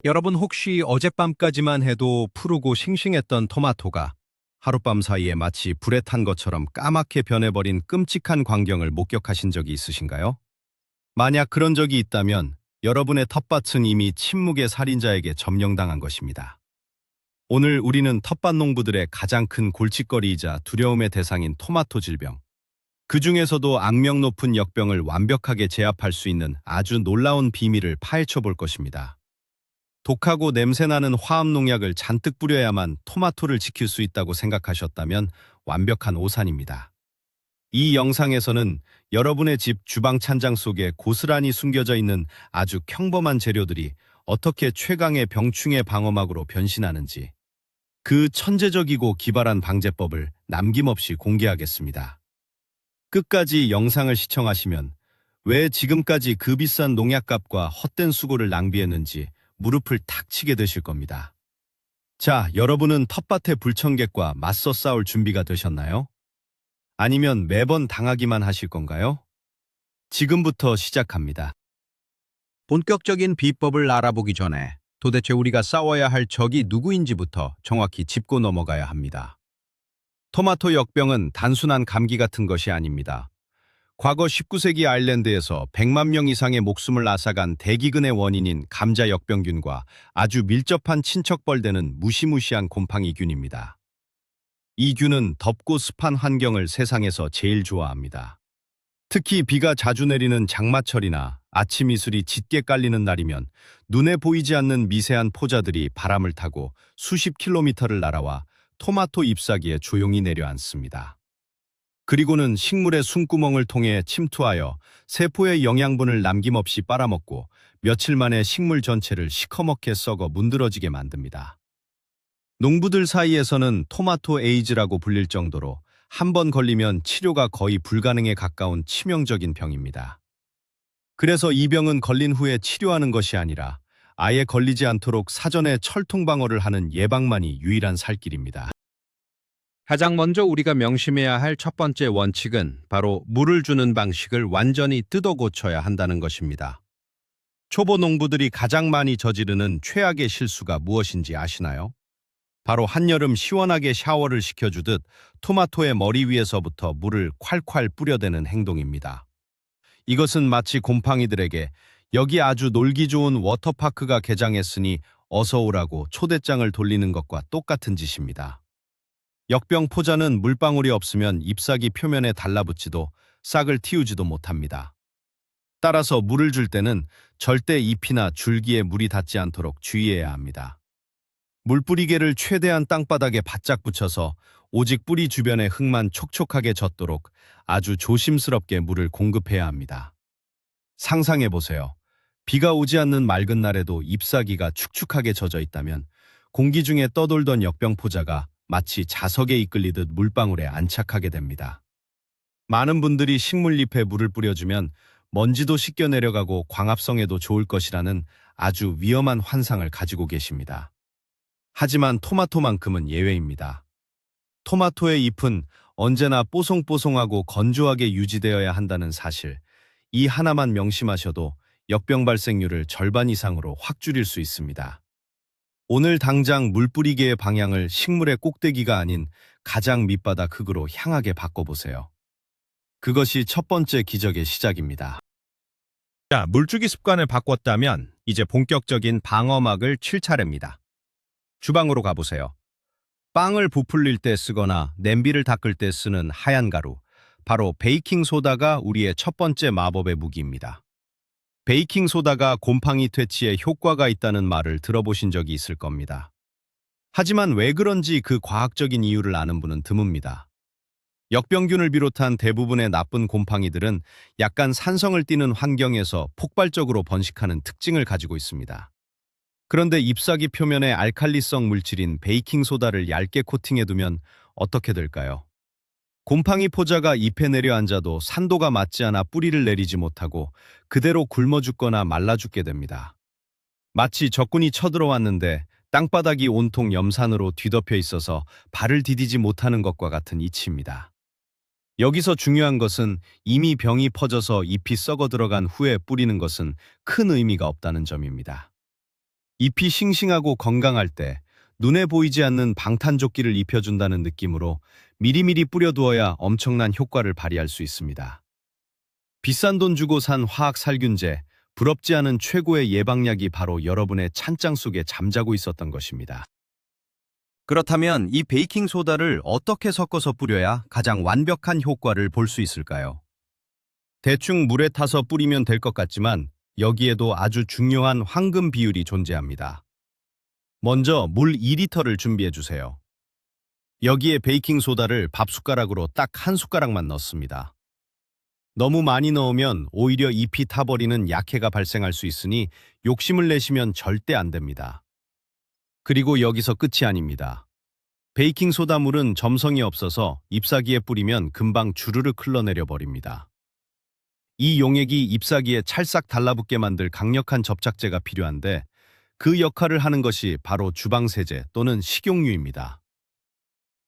여러분 혹시 어젯밤까지만 해도 푸르고 싱싱했던 토마토가 하룻밤 사이에 마치 불에 탄 것처럼 까맣게 변해버린 끔찍한 광경을 목격하신 적이 있으신가요? 만약 그런 적이 있다면 여러분의 텃밭은 이미 침묵의 살인자에게 점령당한 것입니다. 오늘 우리는 텃밭 농부들의 가장 큰 골칫거리이자 두려움의 대상인 토마토 질병, 그 중에서도 악명 높은 역병을 완벽하게 제압할 수 있는 아주 놀라운 비밀을 파헤쳐 볼 것입니다. 독하고 냄새나는 화합농약을 잔뜩 뿌려야만 토마토를 지킬 수 있다고 생각하셨다면 완벽한 오산입니다. 이 영상에서는 여러분의 집 주방 찬장 속에 고스란히 숨겨져 있는 아주 평범한 재료들이 어떻게 최강의 병충해 방어막으로 변신하는지, 그 천재적이고 기발한 방제법을 남김없이 공개하겠습니다. 끝까지 영상을 시청하시면 왜 지금까지 그 비싼 농약값과 헛된 수고를 낭비했는지 무릎을 탁 치게 되실 겁니다. 자, 여러분은 텃밭의 불청객과 맞서 싸울 준비가 되셨나요? 아니면 매번 당하기만 하실 건가요? 지금부터 시작합니다. 본격적인 비법을 알아보기 전에 도대체 우리가 싸워야 할 적이 누구인지부터 정확히 짚고 넘어가야 합니다. 토마토 역병은 단순한 감기 같은 것이 아닙니다. 과거 19세기 아일랜드에서 100만 명 이상의 목숨을 앗아간 대기근의 원인인 감자 역병균과 아주 밀접한 친척벌되는 무시무시한 곰팡이균입니다. 이 균은 덥고 습한 환경을 세상에서 제일 좋아합니다. 특히 비가 자주 내리는 장마철이나 아침 이슬이 짙게 깔리는 날이면 눈에 보이지 않는 미세한 포자들이 바람을 타고 수십 킬로미터를 날아와 토마토 잎사귀에 조용히 내려앉습니다. 그리고는 식물의 숨구멍을 통해 침투하여 세포의 영양분을 남김없이 빨아먹고 며칠 만에 식물 전체를 시커멓게 썩어 문드러지게 만듭니다. 농부들 사이에서는 토마토 에이즈라고 불릴 정도로 한 번 걸리면 치료가 거의 불가능에 가까운 치명적인 병입니다. 그래서 이 병은 걸린 후에 치료하는 것이 아니라 아예 걸리지 않도록 사전에 철통방어를 하는 예방만이 유일한 살 길입니다. 가장 먼저 우리가 명심해야 할 첫 번째 원칙은 바로 물을 주는 방식을 완전히 뜯어 고쳐야 한다는 것입니다. 초보 농부들이 가장 많이 저지르는 최악의 실수가 무엇인지 아시나요? 바로 한여름 시원하게 샤워를 시켜주듯 토마토의 머리 위에서부터 물을 콸콸 뿌려대는 행동입니다. 이것은 마치 곰팡이들에게 여기 아주 놀기 좋은 워터파크가 개장했으니 어서 오라고 초대장을 돌리는 것과 똑같은 짓입니다. 역병 포자는 물방울이 없으면 잎사귀 표면에 달라붙지도 싹을 틔우지도 못합니다. 따라서 물을 줄 때는 절대 잎이나 줄기에 물이 닿지 않도록 주의해야 합니다. 물뿌리개를 최대한 땅바닥에 바짝 붙여서 오직 뿌리 주변의 흙만 촉촉하게 젖도록 아주 조심스럽게 물을 공급해야 합니다. 상상해보세요. 비가 오지 않는 맑은 날에도 잎사귀가 축축하게 젖어 있다면 공기 중에 떠돌던 역병 포자가 마치 자석에 이끌리듯 물방울에 안착하게 됩니다. 많은 분들이 식물잎에 물을 뿌려주면 먼지도 씻겨 내려가고 광합성에도 좋을 것이라는 아주 위험한 환상을 가지고 계십니다. 하지만 토마토만큼은 예외입니다. 토마토의 잎은 언제나 뽀송뽀송하고 건조하게 유지되어야 한다는 사실, 이 하나만 명심하셔도 역병 발생률을 절반 이상으로 확 줄일 수 있습니다. 오늘 당장 물뿌리개의 방향을 식물의 꼭대기가 아닌 가장 밑바닥 흙으로 향하게 바꿔보세요. 그것이 첫 번째 기적의 시작입니다. 자, 물주기 습관을 바꿨다면 이제 본격적인 방어막을 칠 차례입니다. 주방으로 가보세요. 빵을 부풀릴 때 쓰거나 냄비를 닦을 때 쓰는 하얀 가루, 바로 베이킹소다가 우리의 첫 번째 마법의 무기입니다. 베이킹소다가 곰팡이 퇴치에 효과가 있다는 말을 들어보신 적이 있을 겁니다. 하지만 왜 그런지 그 과학적인 이유를 아는 분은 드뭅니다. 역병균을 비롯한 대부분의 나쁜 곰팡이들은 약간 산성을 띠는 환경에서 폭발적으로 번식하는 특징을 가지고 있습니다. 그런데 잎사귀 표면에 알칼리성 물질인 베이킹소다를 얇게 코팅해두면 어떻게 될까요? 곰팡이 포자가 잎에 내려앉아도 산도가 맞지 않아 뿌리를 내리지 못하고 그대로 굶어 죽거나 말라 죽게 됩니다. 마치 적군이 쳐들어왔는데 땅바닥이 온통 염산으로 뒤덮여 있어서 발을 디디지 못하는 것과 같은 이치입니다. 여기서 중요한 것은 이미 병이 퍼져서 잎이 썩어 들어간 후에 뿌리는 것은 큰 의미가 없다는 점입니다. 잎이 싱싱하고 건강할 때 눈에 보이지 않는 방탄조끼를 입혀준다는 느낌으로 미리미리 뿌려두어야 엄청난 효과를 발휘할 수 있습니다. 비싼 돈 주고 산 화학 살균제, 부럽지 않은 최고의 예방약이 바로 여러분의 찬장 속에 잠자고 있었던 것입니다. 그렇다면 이 베이킹 소다를 어떻게 섞어서 뿌려야 가장 완벽한 효과를 볼 수 있을까요? 대충 물에 타서 뿌리면 될 것 같지만 여기에도 아주 중요한 황금 비율이 존재합니다. 먼저 물 2리터를 준비해 주세요. 여기에 베이킹 소다를 밥숟가락으로 딱 한 숟가락만 넣습니다. 너무 많이 넣으면 오히려 잎이 타버리는 약해가 발생할 수 있으니 욕심을 내시면 절대 안 됩니다. 그리고 여기서 끝이 아닙니다. 베이킹 소다물은 점성이 없어서 잎사귀에 뿌리면 금방 주르륵 흘러내려 버립니다. 이 용액이 잎사귀에 찰싹 달라붙게 만들 강력한 접착제가 필요한데 그 역할을 하는 것이 바로 주방세제 또는 식용유입니다.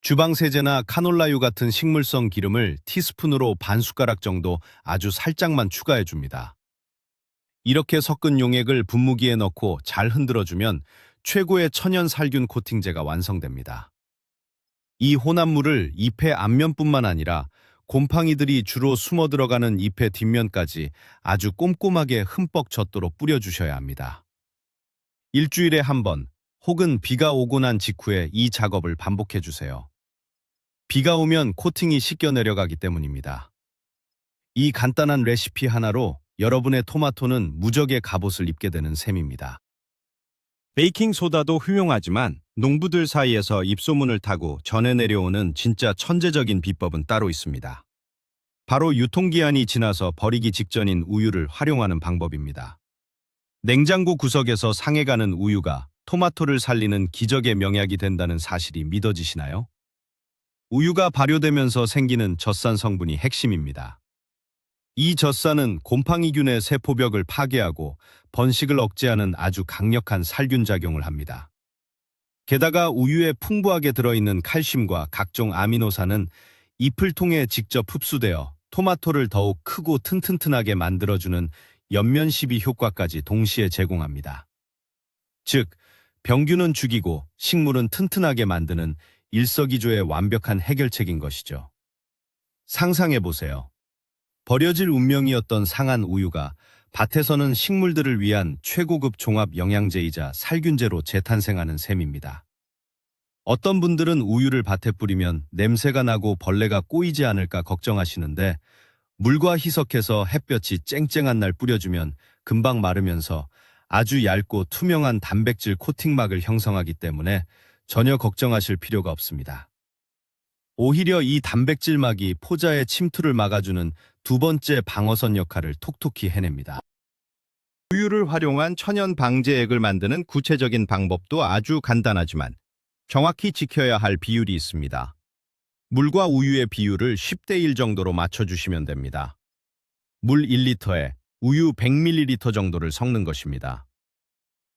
주방세제나 카놀라유 같은 식물성 기름을 티스푼으로 반 숟가락 정도 아주 살짝만 추가해 줍니다. 이렇게 섞은 용액을 분무기에 넣고 잘 흔들어주면 최고의 천연 살균 코팅제가 완성됩니다. 이 혼합물을 잎의 앞면뿐만 아니라 곰팡이들이 주로 숨어 들어가는 잎의 뒷면까지 아주 꼼꼼하게 흠뻑 젖도록 뿌려주셔야 합니다. 일주일에 한 번 혹은 비가 오고 난 직후에 이 작업을 반복해 주세요. 비가 오면 코팅이 씻겨 내려가기 때문입니다. 이 간단한 레시피 하나로 여러분의 토마토는 무적의 갑옷을 입게 되는 셈입니다. 베이킹 소다도 훌륭하지만 농부들 사이에서 입소문을 타고 전해 내려오는 진짜 천재적인 비법은 따로 있습니다. 바로 유통기한이 지나서 버리기 직전인 우유를 활용하는 방법입니다. 냉장고 구석에서 상해가는 우유가 토마토를 살리는 기적의 명약이 된다는 사실이 믿어지시나요? 우유가 발효되면서 생기는 젖산 성분이 핵심입니다. 이 젖산은 곰팡이균의 세포벽을 파괴하고 번식을 억제하는 아주 강력한 살균 작용을 합니다. 게다가 우유에 풍부하게 들어있는 칼슘과 각종 아미노산은 잎을 통해 직접 흡수되어 토마토를 더욱 크고 튼튼하게 만들어주는 옆면 시비 효과까지 동시에 제공합니다. 즉, 병균은 죽이고 식물은 튼튼하게 만드는 일석이조의 완벽한 해결책인 것이죠. 상상해보세요. 버려질 운명이었던 상한 우유가 밭에서는 식물들을 위한 최고급 종합 영양제이자 살균제로 재탄생하는 셈입니다. 어떤 분들은 우유를 밭에 뿌리면 냄새가 나고 벌레가 꼬이지 않을까 걱정하시는데 물과 희석해서 햇볕이 쨍쨍한 날 뿌려주면 금방 마르면서 아주 얇고 투명한 단백질 코팅막을 형성하기 때문에 전혀 걱정하실 필요가 없습니다. 오히려 이 단백질막이 포자의 침투를 막아주는 두 번째 방어선 역할을 톡톡히 해냅니다. 우유를 활용한 천연 방제액을 만드는 구체적인 방법도 아주 간단하지만 정확히 지켜야 할 비율이 있습니다. 물과 우유의 비율을 10대 1 정도로 맞춰주시면 됩니다. 물 1리터에 우유 100ml 정도를 섞는 것입니다.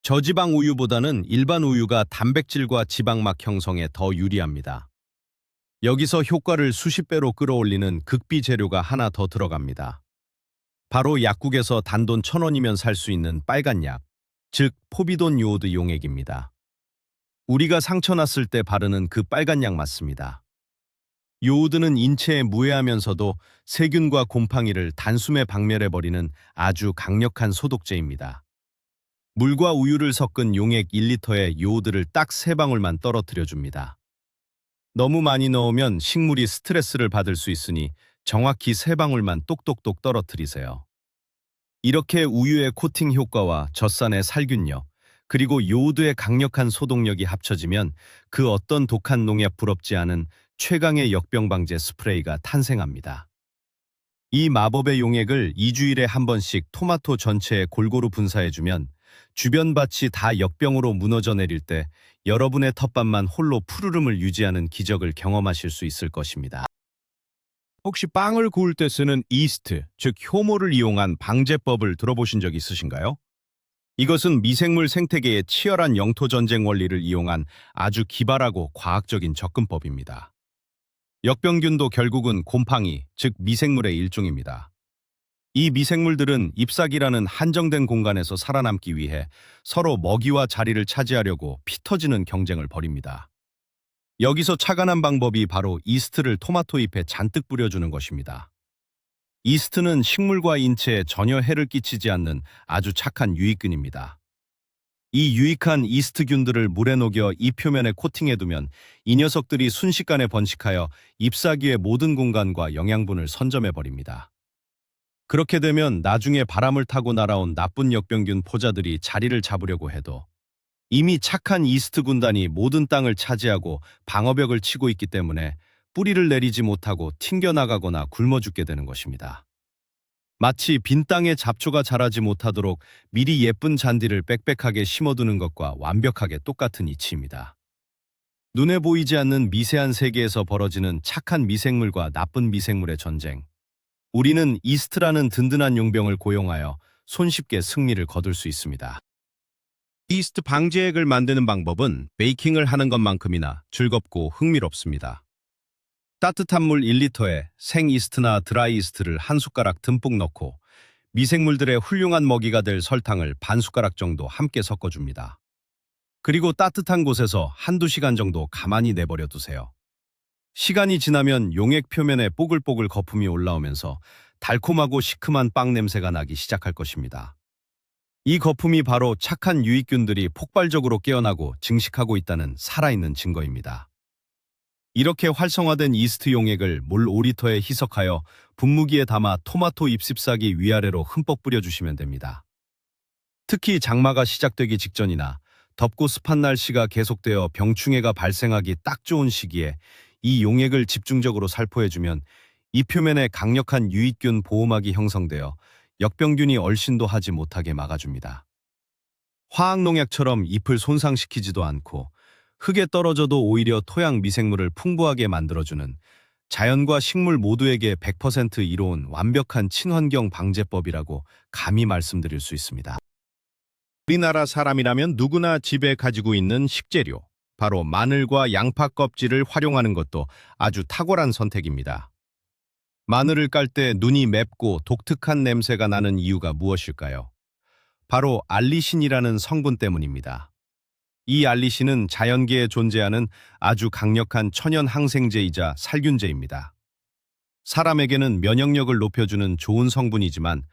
저지방 우유보다는 일반 우유가 단백질과 지방막 형성에 더 유리합니다. 여기서 효과를 수십 배로 끌어올리는 극비 재료가 하나 더 들어갑니다. 바로 약국에서 단돈 1,000원이면 살 수 있는 빨간 약, 즉 포비돈 요오드 용액입니다. 우리가 상처 났을 때 바르는 그 빨간 약 맞습니다. 요오드는 인체에 무해하면서도 세균과 곰팡이를 단숨에 박멸해버리는 아주 강력한 소독제입니다. 물과 우유를 섞은 용액 1리터에 요오드를 딱 3방울만 떨어뜨려 줍니다. 너무 많이 넣으면 식물이 스트레스를 받을 수 있으니 정확히 3방울만 똑똑똑 떨어뜨리세요. 이렇게 우유의 코팅 효과와 젖산의 살균력, 그리고 요오드의 강력한 소독력이 합쳐지면 그 어떤 독한 농약 부럽지 않은 최강의 역병방제 스프레이가 탄생합니다. 이 마법의 용액을 2주일에 한 번씩 토마토 전체에 골고루 분사해주면 주변 밭이 다 역병으로 무너져 내릴 때 여러분의 텃밭만 홀로 푸르름을 유지하는 기적을 경험하실 수 있을 것입니다. 혹시 빵을 구울 때 쓰는 이스트, 즉 효모를 이용한 방제법을 들어보신 적 있으신가요? 이것은 미생물 생태계의 치열한 영토 전쟁 원리를 이용한 아주 기발하고 과학적인 접근법입니다. 역병균도 결국은 곰팡이, 즉 미생물의 일종입니다. 이 미생물들은 잎사귀라는 한정된 공간에서 살아남기 위해 서로 먹이와 자리를 차지하려고 피 터지는 경쟁을 벌입니다. 여기서 착안한 방법이 바로 이스트를 토마토 잎에 잔뜩 뿌려주는 것입니다. 이스트는 식물과 인체에 전혀 해를 끼치지 않는 아주 착한 유익균입니다. 이 유익한 이스트균들을 물에 녹여 잎 표면에 코팅해두면 이 녀석들이 순식간에 번식하여 잎사귀의 모든 공간과 영양분을 선점해버립니다. 그렇게 되면 나중에 바람을 타고 날아온 나쁜 역병균 포자들이 자리를 잡으려고 해도 이미 착한 이스트 군단이 모든 땅을 차지하고 방어벽을 치고 있기 때문에 뿌리를 내리지 못하고 튕겨나가거나 굶어 죽게 되는 것입니다. 마치 빈 땅에 잡초가 자라지 못하도록 미리 예쁜 잔디를 빽빽하게 심어두는 것과 완벽하게 똑같은 이치입니다. 눈에 보이지 않는 미세한 세계에서 벌어지는 착한 미생물과 나쁜 미생물의 전쟁. 우리는 이스트라는 든든한 용병을 고용하여 손쉽게 승리를 거둘 수 있습니다. 이스트 방제액을 만드는 방법은 베이킹을 하는 것만큼이나 즐겁고 흥미롭습니다. 따뜻한 물 1리터에 생 이스트나 드라이 이스트를 한 숟가락 듬뿍 넣고 미생물들의 훌륭한 먹이가 될 설탕을 반 숟가락 정도 함께 섞어줍니다. 그리고 따뜻한 곳에서 한두 시간 정도 가만히 내버려 두세요. 시간이 지나면 용액 표면에 뽀글뽀글 거품이 올라오면서 달콤하고 시큼한 빵 냄새가 나기 시작할 것입니다. 이 거품이 바로 착한 유익균들이 폭발적으로 깨어나고 증식하고 있다는 살아있는 증거입니다. 이렇게 활성화된 이스트 용액을 물 5리터에 희석하여 분무기에 담아 토마토 잎잎사귀 위아래로 흠뻑 뿌려주시면 됩니다. 특히 장마가 시작되기 직전이나 덥고 습한 날씨가 계속되어 병충해가 발생하기 딱 좋은 시기에 이 용액을 집중적으로 살포해주면 잎 표면에 강력한 유익균 보호막이 형성되어 역병균이 얼씬도 하지 못하게 막아줍니다. 화학농약처럼 잎을 손상시키지도 않고 흙에 떨어져도 오히려 토양 미생물을 풍부하게 만들어주는 자연과 식물 모두에게 100% 이로운 완벽한 친환경 방제법이라고 감히 말씀드릴 수 있습니다. 우리나라 사람이라면 누구나 집에 가지고 있는 식재료, 바로 마늘과 양파 껍질을 활용하는 것도 아주 탁월한 선택입니다. 마늘을 깔 때 눈이 맵고 독특한 냄새가 나는 이유가 무엇일까요? 바로 알리신이라는 성분 때문입니다. 이 알리신은 자연계에 존재하는 아주 강력한 천연 항생제이자 살균제입니다. 사람에게는 면역력을 높여주는 좋은 성분이지만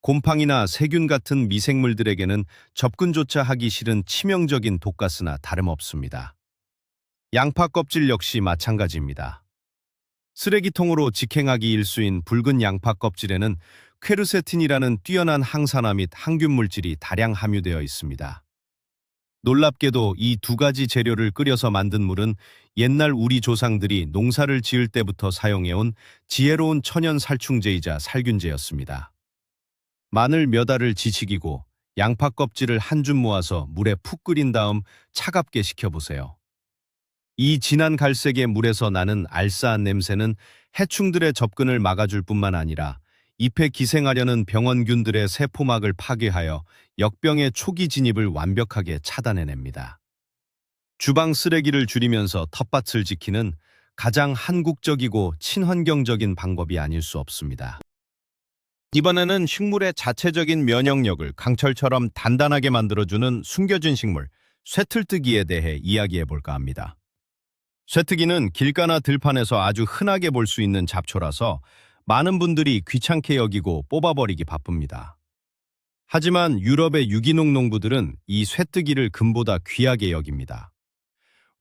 곰팡이나 세균 같은 미생물들에게는 접근조차 하기 싫은 치명적인 독가스나 다름없습니다. 양파 껍질 역시 마찬가지입니다. 쓰레기통으로 직행하기 일수인 붉은 양파 껍질에는 퀘르세틴이라는 뛰어난 항산화 및 항균 물질이 다량 함유되어 있습니다. 놀랍게도 이 두 가지 재료를 끓여서 만든 물은 옛날 우리 조상들이 농사를 지을 때부터 사용해온 지혜로운 천연 살충제이자 살균제였습니다. 마늘 몇 알을 지식이고 양파 껍질을 한 줌 모아서 물에 푹 끓인 다음 차갑게 식혀보세요. 이 진한 갈색의 물에서 나는 알싸한 냄새는 해충들의 접근을 막아줄 뿐만 아니라 잎에 기생하려는 병원균들의 세포막을 파괴하여 역병의 초기 진입을 완벽하게 차단해냅니다. 주방 쓰레기를 줄이면서 텃밭을 지키는 가장 한국적이고 친환경적인 방법이 아닐 수 없습니다. 이번에는 식물의 자체적인 면역력을 강철처럼 단단하게 만들어주는 숨겨진 식물, 쇠틀뜨기에 대해 이야기해볼까 합니다. 쇠뜨기는 길가나 들판에서 아주 흔하게 볼 수 있는 잡초라서 많은 분들이 귀찮게 여기고 뽑아버리기 바쁩니다. 하지만 유럽의 유기농 농부들은 이 쇠뜨기를 금보다 귀하게 여깁니다.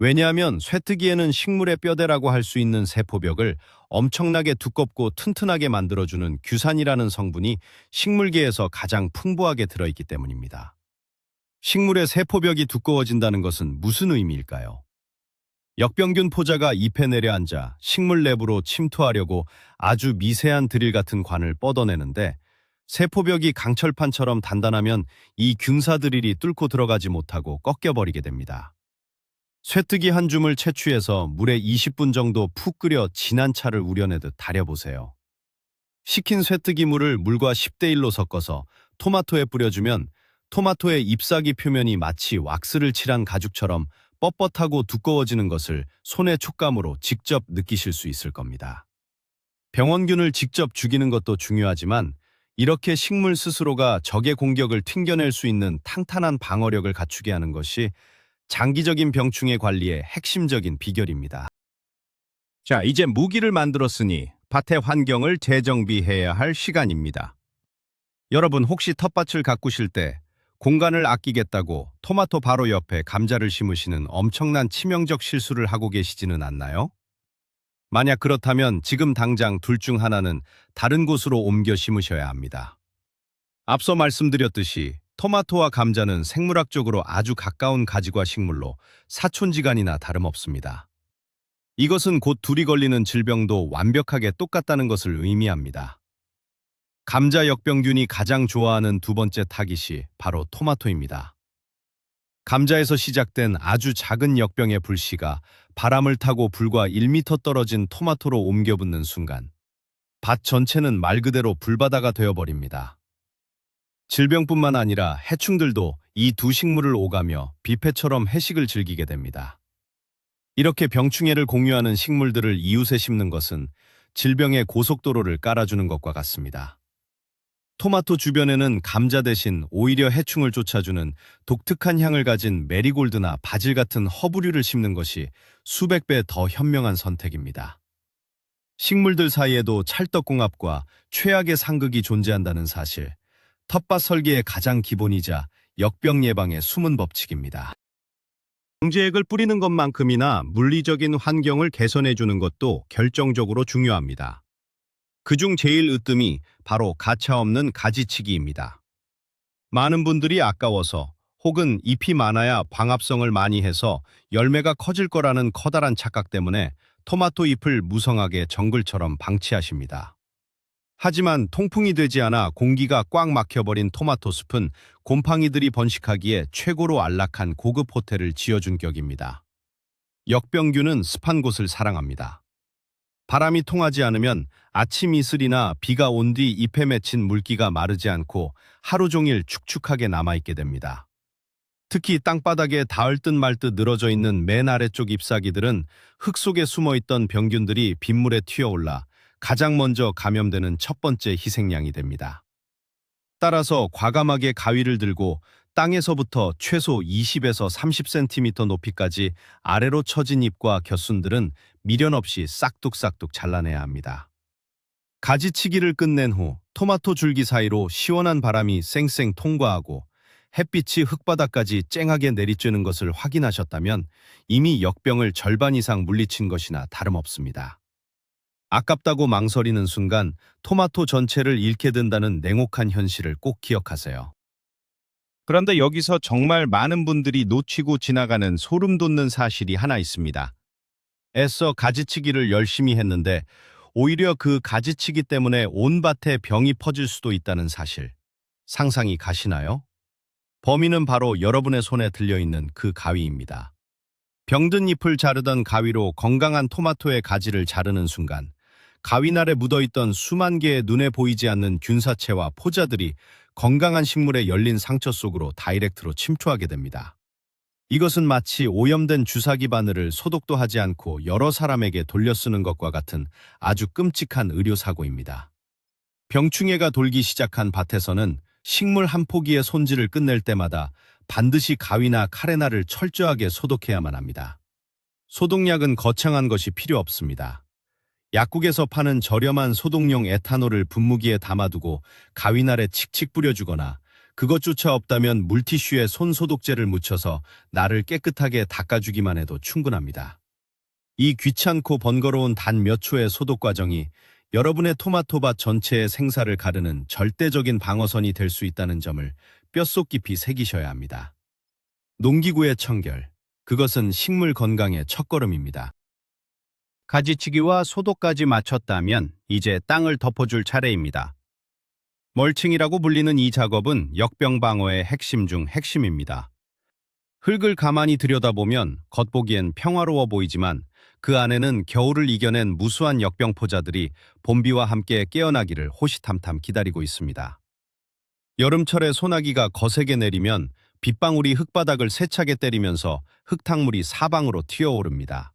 왜냐하면 쇠뜨기에는 식물의 뼈대라고 할 수 있는 세포벽을 엄청나게 두껍고 튼튼하게 만들어주는 규산이라는 성분이 식물계에서 가장 풍부하게 들어있기 때문입니다. 식물의 세포벽이 두꺼워진다는 것은 무슨 의미일까요? 역병균 포자가 잎에 내려앉아 식물 내부로 침투하려고 아주 미세한 드릴 같은 관을 뻗어내는데 세포벽이 강철판처럼 단단하면 이 균사 드릴이 뚫고 들어가지 못하고 꺾여버리게 됩니다. 쇠뜨기 한 줌을 채취해서 물에 20분 정도 푹 끓여 진한 차를 우려내듯 달여보세요. 식힌 쇠뜨기 물을 물과 10대 1로 섞어서 토마토에 뿌려주면 토마토의 잎사귀 표면이 마치 왁스를 칠한 가죽처럼 뻣뻣하고 두꺼워지는 것을 손의 촉감으로 직접 느끼실 수 있을 겁니다. 병원균을 직접 죽이는 것도 중요하지만 이렇게 식물 스스로가 적의 공격을 튕겨낼 수 있는 탄탄한 방어력을 갖추게 하는 것이 장기적인 병충해 관리의 핵심적인 비결입니다. 자, 이제 무기를 만들었으니 밭의 환경을 재정비해야 할 시간입니다. 여러분 혹시 텃밭을 가꾸실 때 공간을 아끼겠다고 토마토 바로 옆에 감자를 심으시는 엄청난 치명적 실수를 하고 계시지는 않나요? 만약 그렇다면 지금 당장 둘 중 하나는 다른 곳으로 옮겨 심으셔야 합니다. 앞서 말씀드렸듯이 토마토와 감자는 생물학적으로 아주 가까운 가지과 식물로 사촌지간이나 다름없습니다. 이것은 곧 둘이 걸리는 질병도 완벽하게 똑같다는 것을 의미합니다. 감자 역병균이 가장 좋아하는 두 번째 타깃이 바로 토마토입니다. 감자에서 시작된 아주 작은 역병의 불씨가 바람을 타고 불과 1m 떨어진 토마토로 옮겨붙는 순간 밭 전체는 말 그대로 불바다가 되어버립니다. 질병뿐만 아니라 해충들도 이 두 식물을 오가며 뷔페처럼 회식을 즐기게 됩니다. 이렇게 병충해를 공유하는 식물들을 이웃에 심는 것은 질병의 고속도로를 깔아주는 것과 같습니다. 토마토 주변에는 감자 대신 오히려 해충을 쫓아주는 독특한 향을 가진 메리골드나 바질 같은 허브류를 심는 것이 수백 배 더 현명한 선택입니다. 식물들 사이에도 찰떡궁합과 최악의 상극이 존재한다는 사실, 텃밭 설계의 가장 기본이자 역병 예방의 숨은 법칙입니다. 방제액을 뿌리는 것만큼이나 물리적인 환경을 개선해주는 것도 결정적으로 중요합니다. 그중 제일 으뜸이 바로 가차없는 가지치기입니다. 많은 분들이 아까워서 혹은 잎이 많아야 광합성을 많이 해서 열매가 커질 거라는 커다란 착각 때문에 토마토 잎을 무성하게 정글처럼 방치하십니다. 하지만 통풍이 되지 않아 공기가 꽉 막혀버린 토마토 숲은 곰팡이들이 번식하기에 최고로 안락한 고급 호텔을 지어준 격입니다. 역병균은 습한 곳을 사랑합니다. 바람이 통하지 않으면 아침 이슬이나 비가 온 뒤 잎에 맺힌 물기가 마르지 않고 하루 종일 축축하게 남아있게 됩니다. 특히 땅바닥에 닿을 듯 말 듯 늘어져 있는 맨 아래쪽 잎사귀들은 흙 속에 숨어있던 병균들이 빗물에 튀어올라 가장 먼저 감염되는 첫 번째 희생양이 됩니다. 따라서 과감하게 가위를 들고 땅에서부터 최소 20에서 30cm 높이까지 아래로 처진 잎과 곁순들은 미련 없이 싹둑싹둑 잘라내야 합니다. 가지치기를 끝낸 후 토마토 줄기 사이로 시원한 바람이 쌩쌩 통과하고 햇빛이 흙바닥까지 쨍하게 내리쬐는 것을 확인하셨다면 이미 역병을 절반 이상 물리친 것이나 다름없습니다. 아깝다고 망설이는 순간 토마토 전체를 잃게 된다는 냉혹한 현실을 꼭 기억하세요. 그런데 여기서 정말 많은 분들이 놓치고 지나가는 소름 돋는 사실이 하나 있습니다. 애써 가지치기를 열심히 했는데 오히려 그 가지치기 때문에 온 밭에 병이 퍼질 수도 있다는 사실. 상상이 가시나요? 범인은 바로 여러분의 손에 들려있는 그 가위입니다. 병든 잎을 자르던 가위로 건강한 토마토의 가지를 자르는 순간 가위날에 묻어있던 수만 개의 눈에 보이지 않는 균사체와 포자들이 건강한 식물의 열린 상처 속으로 다이렉트로 침투하게 됩니다. 이것은 마치 오염된 주사기 바늘을 소독도 하지 않고 여러 사람에게 돌려 쓰는 것과 같은 아주 끔찍한 의료사고입니다. 병충해가 돌기 시작한 밭에서는 식물 한 포기의 손질을 끝낼 때마다 반드시 가위나 카레나를 철저하게 소독해야만 합니다. 소독약은 거창한 것이 필요 없습니다. 약국에서 파는 저렴한 소독용 에탄올을 분무기에 담아두고 가위날에 칙칙 뿌려주거나 그것조차 없다면 물티슈에 손소독제를 묻혀서 날을 깨끗하게 닦아주기만 해도 충분합니다. 이 귀찮고 번거로운 단 몇 초의 소독 과정이 여러분의 토마토밭 전체의 생사를 가르는 절대적인 방어선이 될 수 있다는 점을 뼛속 깊이 새기셔야 합니다. 농기구의 청결, 그것은 식물 건강의 첫걸음입니다. 가지치기와 소독까지 마쳤다면 이제 땅을 덮어줄 차례입니다. 멀칭이라고 불리는 이 작업은 역병 방어의 핵심 중 핵심입니다. 흙을 가만히 들여다보면 겉보기엔 평화로워 보이지만 그 안에는 겨울을 이겨낸 무수한 역병 포자들이 봄비와 함께 깨어나기를 호시탐탐 기다리고 있습니다. 여름철에 소나기가 거세게 내리면 빗방울이 흙바닥을 세차게 때리면서 흙탕물이 사방으로 튀어오릅니다.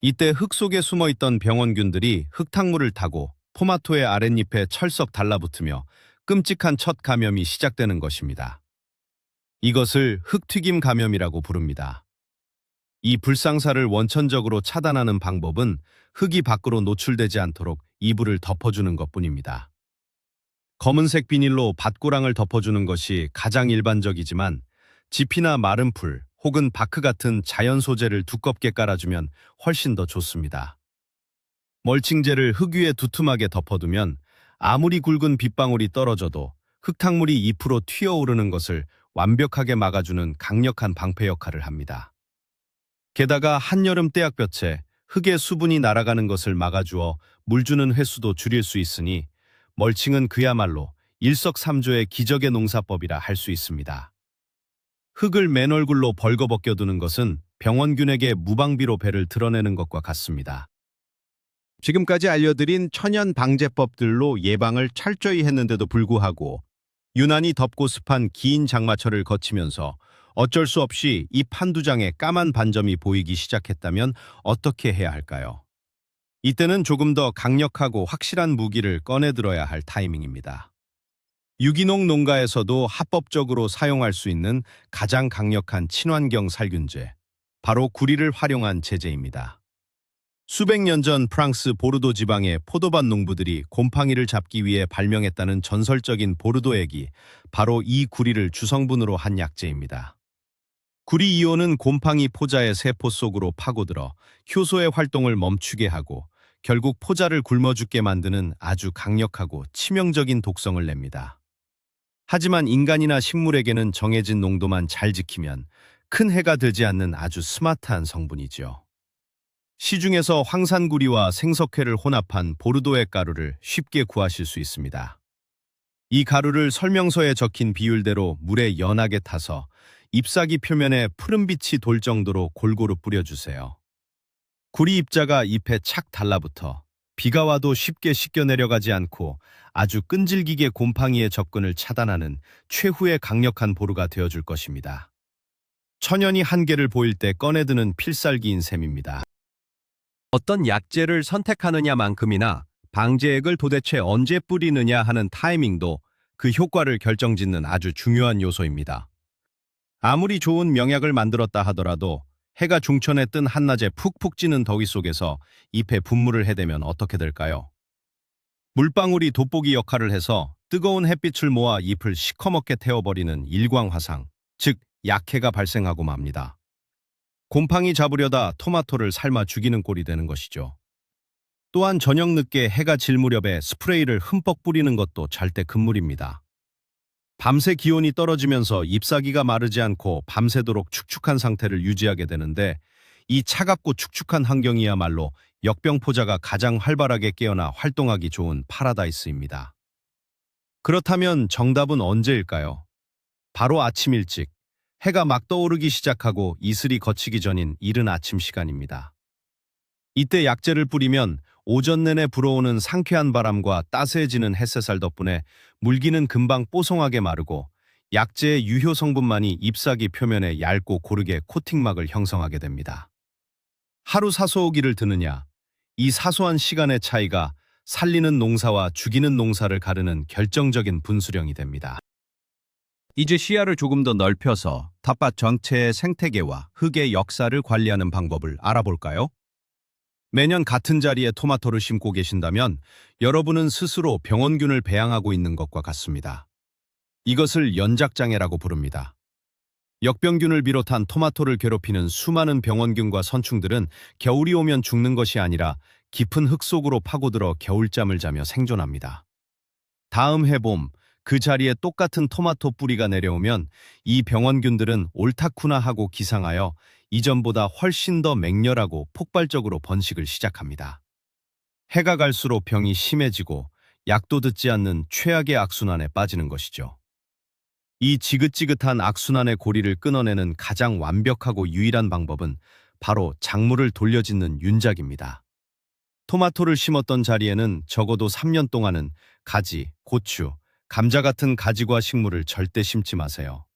이때 흙 속에 숨어있던 병원균들이 흙탕물을 타고 토마토의 아랫잎에 철썩 달라붙으며 끔찍한 첫 감염이 시작되는 것입니다. 이것을 흙튀김 감염이라고 부릅니다. 이 불상사를 원천적으로 차단하는 방법은 흙이 밖으로 노출되지 않도록 이불을 덮어주는 것뿐입니다. 검은색 비닐로 밭고랑을 덮어주는 것이 가장 일반적이지만 지피나 마른 풀 혹은 바크 같은 자연 소재를 두껍게 깔아주면 훨씬 더 좋습니다. 멀칭제를 흙 위에 두툼하게 덮어두면 아무리 굵은 빗방울이 떨어져도 흙탕물이 잎으로 튀어오르는 것을 완벽하게 막아주는 강력한 방패 역할을 합니다. 게다가 한여름 떼약볕에 흙의 수분이 날아가는 것을 막아주어 물 주는 횟수도 줄일 수 있으니 멀칭은 그야말로 일석삼조의 기적의 농사법이라 할 수 있습니다. 흙을 맨 얼굴로 벌거벗겨두는 것은 병원균에게 무방비로 배를 드러내는 것과 같습니다. 지금까지 알려드린 천연 방제법들로 예방을 철저히 했는데도 불구하고 유난히 덥고 습한 긴 장마철을 거치면서 어쩔 수 없이 잎 한두 장에 까만 반점이 보이기 시작했다면 어떻게 해야 할까요? 이때는 조금 더 강력하고 확실한 무기를 꺼내들어야 할 타이밍입니다. 유기농 농가에서도 합법적으로 사용할 수 있는 가장 강력한 친환경 살균제, 바로 구리를 활용한 제재입니다. 수백 년 전 프랑스 보르도 지방의 포도밭 농부들이 곰팡이를 잡기 위해 발명했다는 전설적인 보르도 액이 바로 이 구리를 주성분으로 한 약재입니다. 구리 이온은 곰팡이 포자의 세포 속으로 파고들어 효소의 활동을 멈추게 하고 결국 포자를 굶어 죽게 만드는 아주 강력하고 치명적인 독성을 냅니다. 하지만 인간이나 식물에게는 정해진 농도만 잘 지키면 큰 해가 되지 않는 아주 스마트한 성분이죠. 시중에서 황산구리와 생석회를 혼합한 보르도액 가루를 쉽게 구하실 수 있습니다. 이 가루를 설명서에 적힌 비율대로 물에 연하게 타서 잎사귀 표면에 푸른빛이 돌 정도로 골고루 뿌려주세요. 구리 입자가 잎에 착 달라붙어 비가 와도 쉽게 씻겨 내려가지 않고 아주 끈질기게 곰팡이의 접근을 차단하는 최후의 강력한 보루가 되어줄 것입니다. 천연이 한계를 보일 때 꺼내드는 필살기인 셈입니다. 어떤 약재를 선택하느냐만큼이나 방제액을 도대체 언제 뿌리느냐 하는 타이밍도 그 효과를 결정짓는 아주 중요한 요소입니다. 아무리 좋은 명약을 만들었다 하더라도 해가 중천에 뜬 한낮에 푹푹 찌는 더위 속에서 잎에 분무를 해대면 어떻게 될까요? 물방울이 돋보기 역할을 해서 뜨거운 햇빛을 모아 잎을 시커멓게 태워버리는 일광화상, 즉 약해가 발생하고 맙니다. 곰팡이 잡으려다 토마토를 삶아 죽이는 꼴이 되는 것이죠. 또한 저녁 늦게 해가 질 무렵에 스프레이를 흠뻑 뿌리는 것도 절대 금물입니다. 밤새 기온이 떨어지면서 잎사귀가 마르지 않고 밤새도록 축축한 상태를 유지하게 되는데 이 차갑고 축축한 환경이야말로 역병포자가 가장 활발하게 깨어나 활동하기 좋은 파라다이스입니다. 그렇다면 정답은 언제일까요? 바로 아침 일찍, 해가 막 떠오르기 시작하고 이슬이 걷히기 전인 이른 아침 시간입니다. 이때 약재를 뿌리면 오전 내내 불어오는 상쾌한 바람과 따스해지는 햇새살 덕분에 물기는 금방 뽀송하게 마르고 약재의 유효 성분만이 잎사귀 표면에 얇고 고르게 코팅막을 형성하게 됩니다. 하루 사소오기를 드느냐, 이 사소한 시간의 차이가 살리는 농사와 죽이는 농사를 가르는 결정적인 분수령이 됩니다. 이제 시야를 조금 더 넓혀서 텃밭 전체의 생태계와 흙의 역사를 관리하는 방법을 알아볼까요? 매년 같은 자리에 토마토를 심고 계신다면 여러분은 스스로 병원균을 배양하고 있는 것과 같습니다. 이것을 연작장애라고 부릅니다. 역병균을 비롯한 토마토를 괴롭히는 수많은 병원균과 선충들은 겨울이 오면 죽는 것이 아니라 깊은 흙 속으로 파고들어 겨울잠을 자며 생존합니다. 다음 해봄, 그 자리에 똑같은 토마토 뿌리가 내려오면 이 병원균들은 옳다쿠나 하고 기상하여 이전보다 훨씬 더 맹렬하고 폭발적으로 번식을 시작합니다. 해가 갈수록 병이 심해지고 약도 듣지 않는 최악의 악순환에 빠지는 것이죠. 이 지긋지긋한 악순환의 고리를 끊어내는 가장 완벽하고 유일한 방법은 바로 작물을 돌려짓는 윤작입니다. 토마토를 심었던 자리에는 적어도 3년 동안은 가지, 고추, 감자 같은 가지과 식물을 절대 심지 마세요.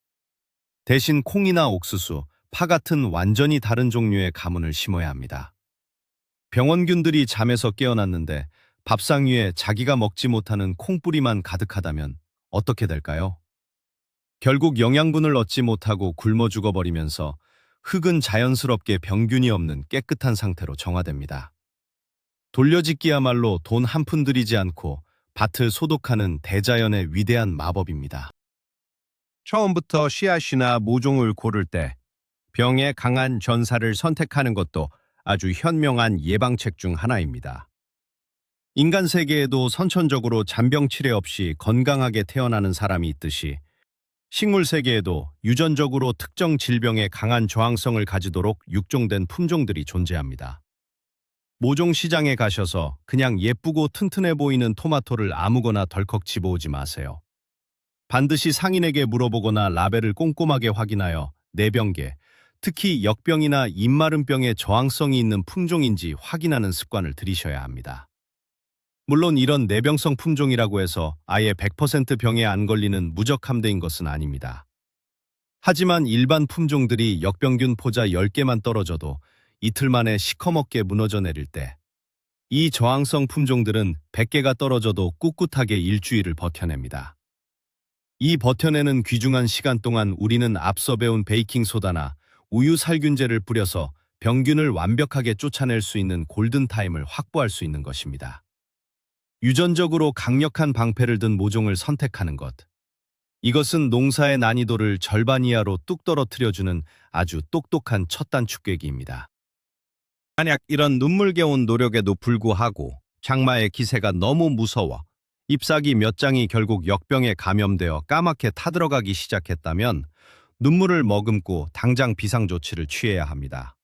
대신 콩이나 옥수수, 파 같은 완전히 다른 종류의 가문을 심어야 합니다. 병원균들이 잠에서 깨어났는데 밥상 위에 자기가 먹지 못하는 콩뿌리만 가득하다면 어떻게 될까요? 결국 영양분을 얻지 못하고 굶어 죽어버리면서 흙은 자연스럽게 병균이 없는 깨끗한 상태로 정화됩니다. 돌려짓기야말로 돈 한 푼 들이지 않고 밭을 소독하는 대자연의 위대한 마법입니다. 처음부터 씨앗이나 모종을 고를 때 병에 강한 전사를 선택하는 것도 아주 현명한 예방책 중 하나입니다. 인간 세계에도 선천적으로 잔병 치레 없이 건강하게 태어나는 사람이 있듯이 식물 세계에도 유전적으로 특정 질병에 강한 저항성을 가지도록 육종된 품종들이 존재합니다. 모종 시장에 가셔서 그냥 예쁘고 튼튼해 보이는 토마토를 아무거나 덜컥 집어오지 마세요. 반드시 상인에게 물어보거나 라벨을 꼼꼼하게 확인하여 내병계, 특히 역병이나 입마름병에 저항성이 있는 품종인지 확인하는 습관을 들이셔야 합니다. 물론 이런 내병성 품종이라고 해서 아예 100% 병에 안 걸리는 무적 함대인 것은 아닙니다. 하지만 일반 품종들이 역병균 포자 10개만 떨어져도 이틀 만에 시커멓게 무너져 내릴 때, 이 저항성 품종들은 100개가 떨어져도 꿋꿋하게 일주일을 버텨냅니다. 이 버텨내는 귀중한 시간 동안 우리는 앞서 배운 베이킹소다나 우유 살균제를 뿌려서 병균을 완벽하게 쫓아낼 수 있는 골든타임을 확보할 수 있는 것입니다. 유전적으로 강력한 방패를 든 모종을 선택하는 것. 이것은 농사의 난이도를 절반 이하로 뚝 떨어뜨려주는 아주 똑똑한 첫 단축계기입니다. 만약 이런 눈물겨운 노력에도 불구하고 장마의 기세가 너무 무서워 잎사귀 몇 장이 결국 역병에 감염되어 까맣게 타들어가기 시작했다면 눈물을 머금고 당장 비상조치를 취해야 합니다.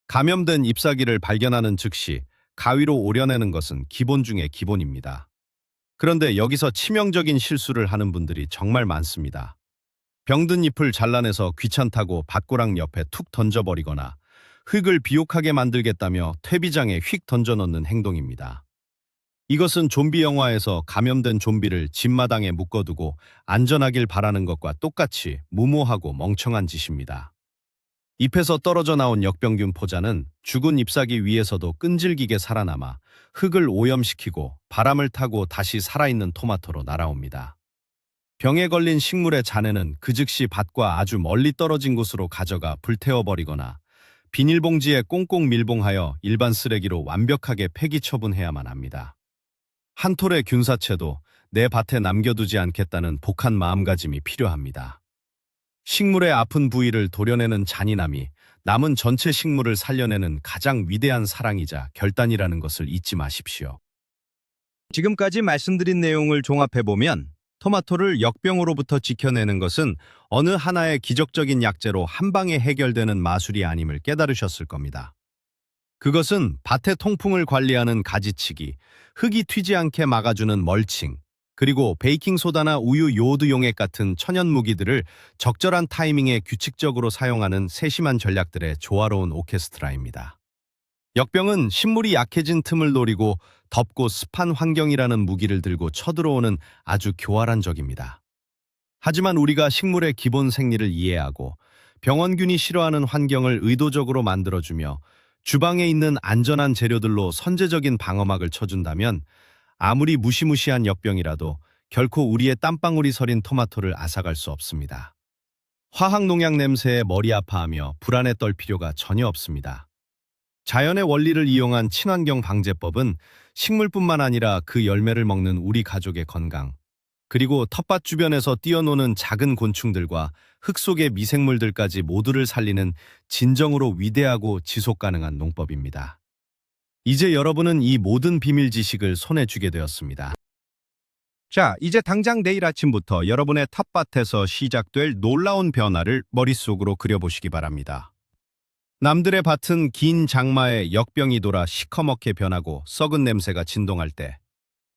감염된 잎사귀를 발견하는 즉시 가위로 오려내는 것은 기본 중의 기본입니다. 그런데 여기서 치명적인 실수를 하는 분들이 정말 많습니다. 병든 잎을 잘라내서 귀찮다고 밭고랑 옆에 툭 던져버리거나 흙을 비옥하게 만들겠다며 퇴비장에 휙 던져넣는 행동입니다. 이것은 좀비 영화에서 감염된 좀비를 집마당에 묶어두고 안전하길 바라는 것과 똑같이 무모하고 멍청한 짓입니다. 잎에서 떨어져 나온 역병균 포자는 죽은 잎사귀 위에서도 끈질기게 살아남아 흙을 오염시키고 바람을 타고 다시 살아있는 토마토로 날아옵니다. 병에 걸린 식물의 잔해는 그 즉시 밭과 아주 멀리 떨어진 곳으로 가져가 불태워버리거나 비닐봉지에 꽁꽁 밀봉하여 일반 쓰레기로 완벽하게 폐기 처분해야만 합니다. 한 톨의 균사체도 내 밭에 남겨두지 않겠다는 복한 마음가짐이 필요합니다. 식물의 아픈 부위를 도려내는 잔인함이 남은 전체 식물을 살려내는 가장 위대한 사랑이자 결단이라는 것을 잊지 마십시오. 지금까지 말씀드린 내용을 종합해보면 토마토를 역병으로부터 지켜내는 것은 어느 하나의 기적적인 약재로 한 방에 해결되는 마술이 아님을 깨달으셨을 겁니다. 그것은 밭의 통풍을 관리하는 가지치기, 흙이 튀지 않게 막아주는 멀칭, 그리고 베이킹소다나 우유 요오드 용액 같은 천연 무기들을 적절한 타이밍에 규칙적으로 사용하는 세심한 전략들의 조화로운 오케스트라입니다. 역병은 식물이 약해진 틈을 노리고 덥고 습한 환경이라는 무기를 들고 쳐들어오는 아주 교활한 적입니다. 하지만 우리가 식물의 기본 생리를 이해하고 병원균이 싫어하는 환경을 의도적으로 만들어주며 주방에 있는 안전한 재료들로 선제적인 방어막을 쳐준다면 아무리 무시무시한 역병이라도 결코 우리의 땀방울이 서린 토마토를 앗아갈 수 없습니다. 화학농약 냄새에 머리 아파하며 불안에 떨 필요가 전혀 없습니다. 자연의 원리를 이용한 친환경 방제법은 식물뿐만 아니라 그 열매를 먹는 우리 가족의 건강, 그리고 텃밭 주변에서 뛰어노는 작은 곤충들과 흙 속의 미생물들까지 모두를 살리는 진정으로 위대하고 지속 가능한 농법입니다. 이제 여러분은 이 모든 비밀 지식을 손에 쥐게 되었습니다. 자, 이제 당장 내일 아침부터 여러분의 텃밭에서 시작될 놀라운 변화를 머릿속으로 그려보시기 바랍니다. 남들의 밭은 긴 장마에 역병이 돌아 시커멓게 변하고 썩은 냄새가 진동할 때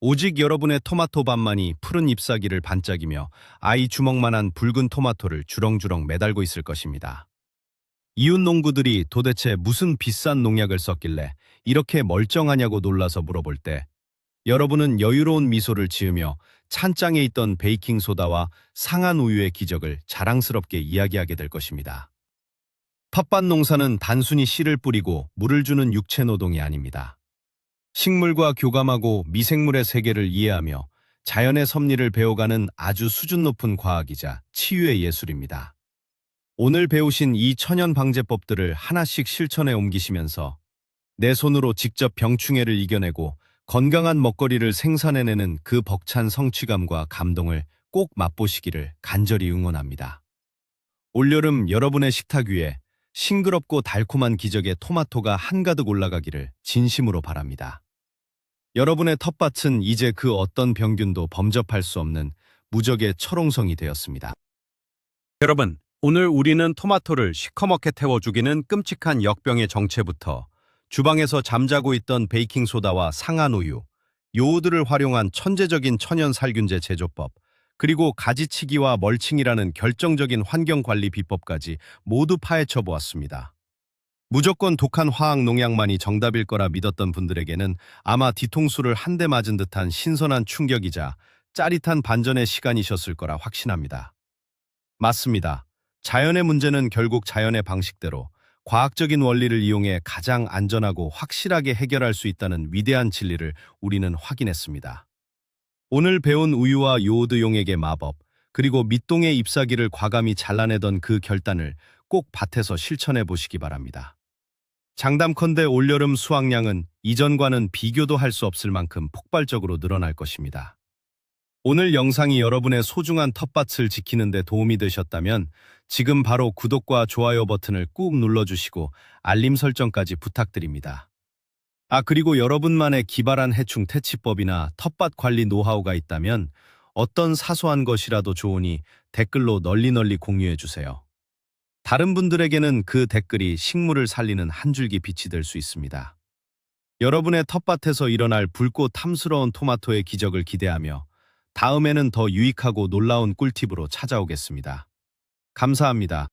오직 여러분의 토마토 밭만이 푸른 잎사귀를 반짝이며 아이 주먹만한 붉은 토마토를 주렁주렁 매달고 있을 것입니다. 이웃 농부들이 도대체 무슨 비싼 농약을 썼길래 이렇게 멀쩡하냐고 놀라서 물어볼 때 여러분은 여유로운 미소를 지으며 찬장에 있던 베이킹소다와 상한 우유의 기적을 자랑스럽게 이야기하게 될 것입니다. 텃밭 농사는 단순히 씨를 뿌리고 물을 주는 육체 노동이 아닙니다. 식물과 교감하고 미생물의 세계를 이해하며 자연의 섭리를 배워가는 아주 수준 높은 과학이자 치유의 예술입니다. 오늘 배우신 이 천연 방제법들을 하나씩 실천해 옮기시면서 내 손으로 직접 병충해를 이겨내고 건강한 먹거리를 생산해내는 그 벅찬 성취감과 감동을 꼭 맛보시기를 간절히 응원합니다. 올여름 여러분의 식탁 위에 싱그럽고 달콤한 기적의 토마토가 한가득 올라가기를 진심으로 바랍니다. 여러분의 텃밭은 이제 그 어떤 병균도 범접할 수 없는 무적의 철옹성이 되었습니다. 여러분, 오늘 우리는 토마토를 시커멓게 태워 죽이는 끔찍한 역병의 정체부터 주방에서 잠자고 있던 베이킹소다와 상한우유, 요오드를 활용한 천재적인 천연 살균제 제조법, 그리고 가지치기와 멀칭이라는 결정적인 환경관리 비법까지 모두 파헤쳐 보았습니다. 무조건 독한 화학 농약만이 정답일 거라 믿었던 분들에게는 아마 뒤통수를 한 대 맞은 듯한 신선한 충격이자 짜릿한 반전의 시간이셨을 거라 확신합니다. 맞습니다. 자연의 문제는 결국 자연의 방식대로 과학적인 원리를 이용해 가장 안전하고 확실하게 해결할 수 있다는 위대한 진리를 우리는 확인했습니다. 오늘 배운 우유와 요오드 용액의 마법, 그리고 밑동의 잎사귀를 과감히 잘라내던 그 결단을 꼭 밭에서 실천해 보시기 바랍니다. 장담컨대 올여름 수확량은 이전과는 비교도 할 수 없을 만큼 폭발적으로 늘어날 것입니다. 오늘 영상이 여러분의 소중한 텃밭을 지키는 데 도움이 되셨다면 지금 바로 구독과 좋아요 버튼을 꾹 눌러주시고 알림 설정까지 부탁드립니다. 그리고 여러분만의 기발한 해충 퇴치법이나 텃밭 관리 노하우가 있다면 어떤 사소한 것이라도 좋으니 댓글로 널리 공유해 주세요. 다른 분들에게는 그 댓글이 식물을 살리는 한 줄기 빛이 될 수 있습니다. 여러분의 텃밭에서 일어날 붉고 탐스러운 토마토의 기적을 기대하며 다음에는 더 유익하고 놀라운 꿀팁으로 찾아오겠습니다. 감사합니다.